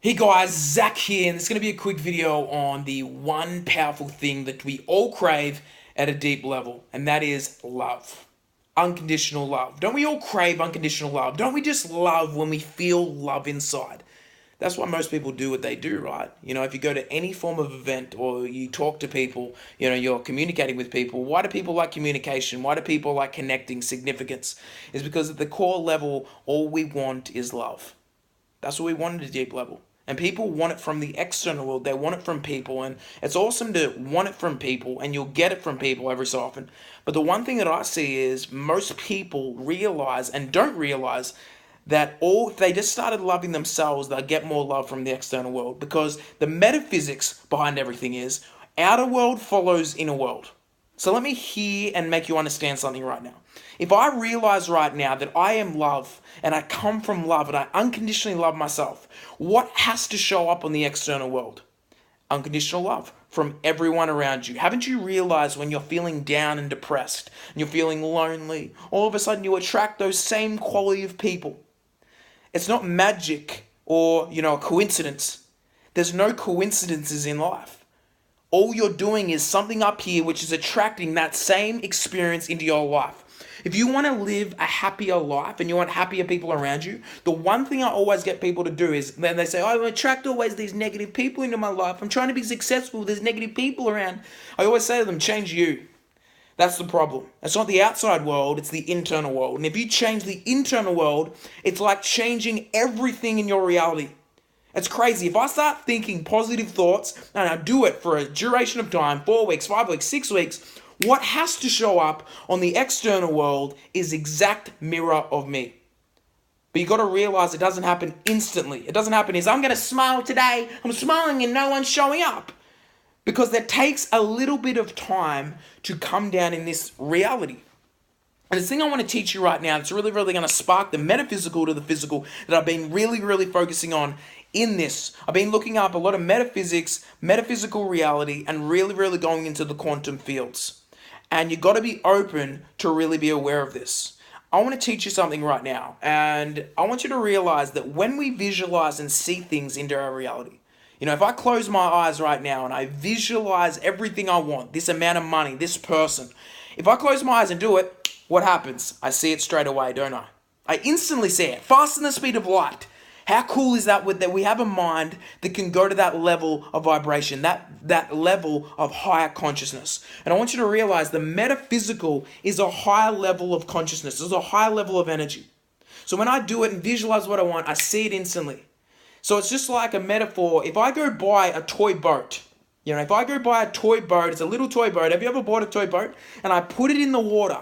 Hey guys, Zach here, and it's going to be a quick video on the one powerful thing that we all crave at a deep level, and that is love. Unconditional love. Don't we all crave unconditional love? Don't we just love when we feel love inside? That's why most people do what they do, right? If you go to any form of event or you talk to people, you're communicating with people. Why do people like communication? Why do people like connecting significance? Is because at the core level, all we want is love. That's what we want at a deep level. And people want it from the external world. They want it from people. And it's awesome to want it from people, and you'll get it from people every so often. But the one thing that I see is most people realize and don't realize that if they just started loving themselves, they'll get more love from the external world. Because the metaphysics behind everything is outer world follows inner world. So let me hear and make you understand something right now. If I realize right now that I am love and I come from love and I unconditionally love myself, what has to show up on the external world? Unconditional love from everyone around you. Haven't you realized when you're feeling down and depressed and you're feeling lonely, all of a sudden you attract those same quality of people? It's not magic or, a coincidence. There's no coincidences in life. All you're doing is something up here which is attracting that same experience into your life. If you want to live a happier life and you want happier people around you, the one thing I always get people to do is, then they say, I attract always these negative people into my life. I'm trying to be successful. There's negative people around. I always say to them, change you. That's the problem. It's not the outside world, it's the internal world. And if you change the internal world, it's like changing everything in your reality. It's crazy. If I start thinking positive thoughts and I do it for a duration of time, 4 weeks, 5 weeks, 6 weeks, what has to show up on the external world is exact mirror of me. But you got to realize it doesn't happen instantly. It doesn't happen I'm going to smile today. I'm smiling and no one's showing up. Because that takes a little bit of time to come down in this reality. And the thing I want to teach you right now, it's really, really going to spark the metaphysical to the physical that I've been really, really focusing on in this. I've been looking up a lot of metaphysics, metaphysical reality, and really, really going into the quantum fields. And you've got to be open to really be aware of this. I want to teach you something right now. And I want you to realize that when we visualize and see things into our reality, if I close my eyes right now and I visualize everything I want, this amount of money, this person, if I close my eyes and do it, what happens? I see it straight away, don't I? I instantly see it, faster than the speed of light. How cool is that that we have a mind that can go to that level of vibration, that level of higher consciousness? And I want you to realize the metaphysical is a higher level of consciousness, it's a higher level of energy. So when I do it and visualize what I want, I see it instantly. So it's just like a metaphor. If I go buy a toy boat, if I go buy a toy boat, it's a little toy boat. Have you ever bought a toy boat? And I put it in the water.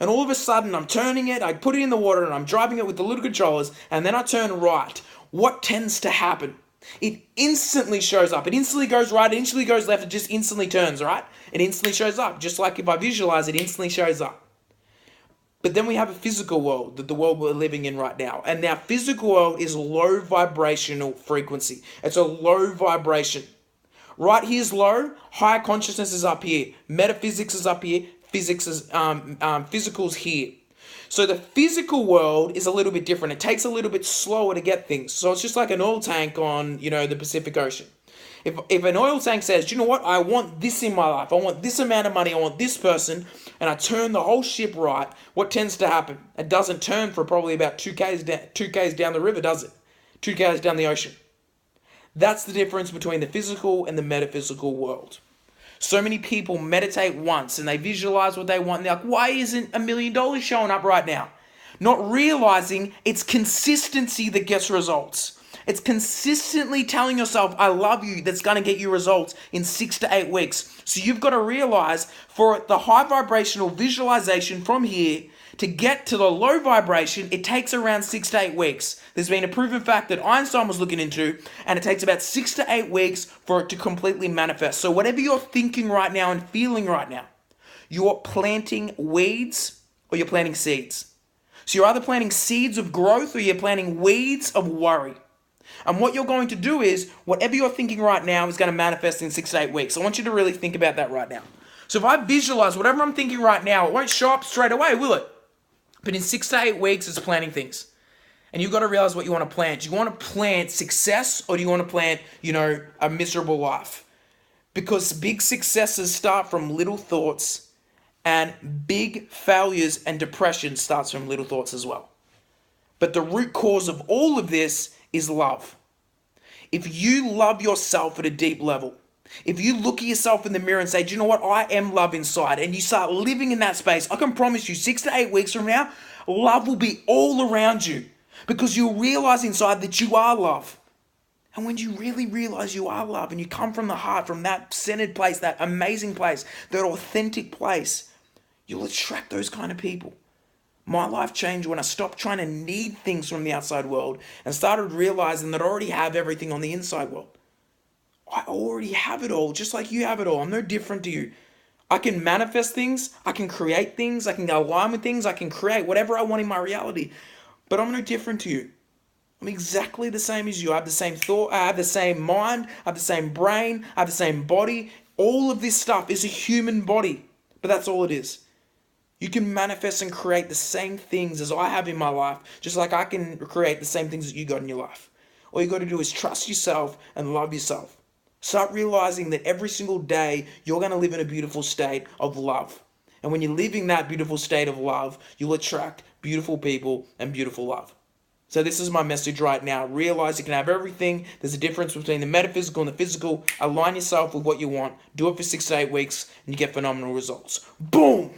And all of a sudden, I'm turning it, I put it in the water, and I'm driving it with the little controllers, and then I turn right. What tends to happen? It instantly shows up. It instantly goes right, it instantly goes left, it just instantly turns, right? It instantly shows up. Just like if I visualize, it instantly shows up. But then we have a physical world, the world we're living in right now. And our physical world is low vibrational frequency. It's a low vibration. Right here is low, higher consciousness is up here. Metaphysics is up here. Physical's here. So the physical world is a little bit different. It takes a little bit slower to get things. So it's just like an oil tank on, the Pacific Ocean. If an oil tank says, you know what, I want this in my life, I want this amount of money, I want this person, and I turn the whole ship right, what tends to happen? It doesn't turn for probably about 2Ks down the river, does it? 2Ks down the ocean. That's the difference between the physical and the metaphysical world. So many people meditate once and they visualize what they want and they're like, why isn't $1 million showing up right now? Not realizing it's consistency that gets results. It's consistently telling yourself, I love you, that's going to get you results in 6 to 8 weeks. So you've got to realize for the high vibrational visualization from here to get to the low vibration, it takes around 6 to 8 weeks. There's been a proven fact that Einstein was looking into, and it takes about 6 to 8 weeks for it to completely manifest. So whatever you're thinking right now and feeling right now, you're planting weeds or you're planting seeds. So you're either planting seeds of growth or you're planting weeds of worry. And what you're going to do is, whatever you're thinking right now is going to manifest in 6 to 8 weeks. I want you to really think about that right now. So if I visualize whatever I'm thinking right now, it won't show up straight away, will it? But in 6 to 8 weeks, it's planting things. And you've got to realize what you want to plant. Do you want to plant success, or do you want to plant, a miserable life? Because big successes start from little thoughts, and big failures and depression starts from little thoughts as well. But the root cause of all of this is love. If you love yourself at a deep level, if you look at yourself in the mirror and say, do you know what? I am love inside, and you start living in that space, I can promise you 6 to 8 weeks from now, love will be all around you, because you'll realize inside that you are love. And when you really realize you are love and you come from the heart, from that centered place, that amazing place, that authentic place, you'll attract those kind of people. My life changed when I stopped trying to need things from the outside world and started realizing that I already have everything on the inside world. I already have it all, just like you have it all. I'm no different to you. I can manifest things, I can create things, I can align with things, I can create whatever I want in my reality. But I'm no different to you. I'm exactly the same as you. I have the same thought, I have the same mind, I have the same brain, I have the same body. All of this stuff is a human body, but that's all it is. You can manifest and create the same things as I have in my life, just like I can create the same things that you got in your life. All you got to do is trust yourself and love yourself. Start realizing that every single day you're going to live in a beautiful state of love. And when you're living that beautiful state of love, you'll attract beautiful people and beautiful love. So this is my message right now. Realize you can have everything. There's a difference between the metaphysical and the physical. Align yourself with what you want. Do it for 6 to 8 weeks and you get phenomenal results. Boom!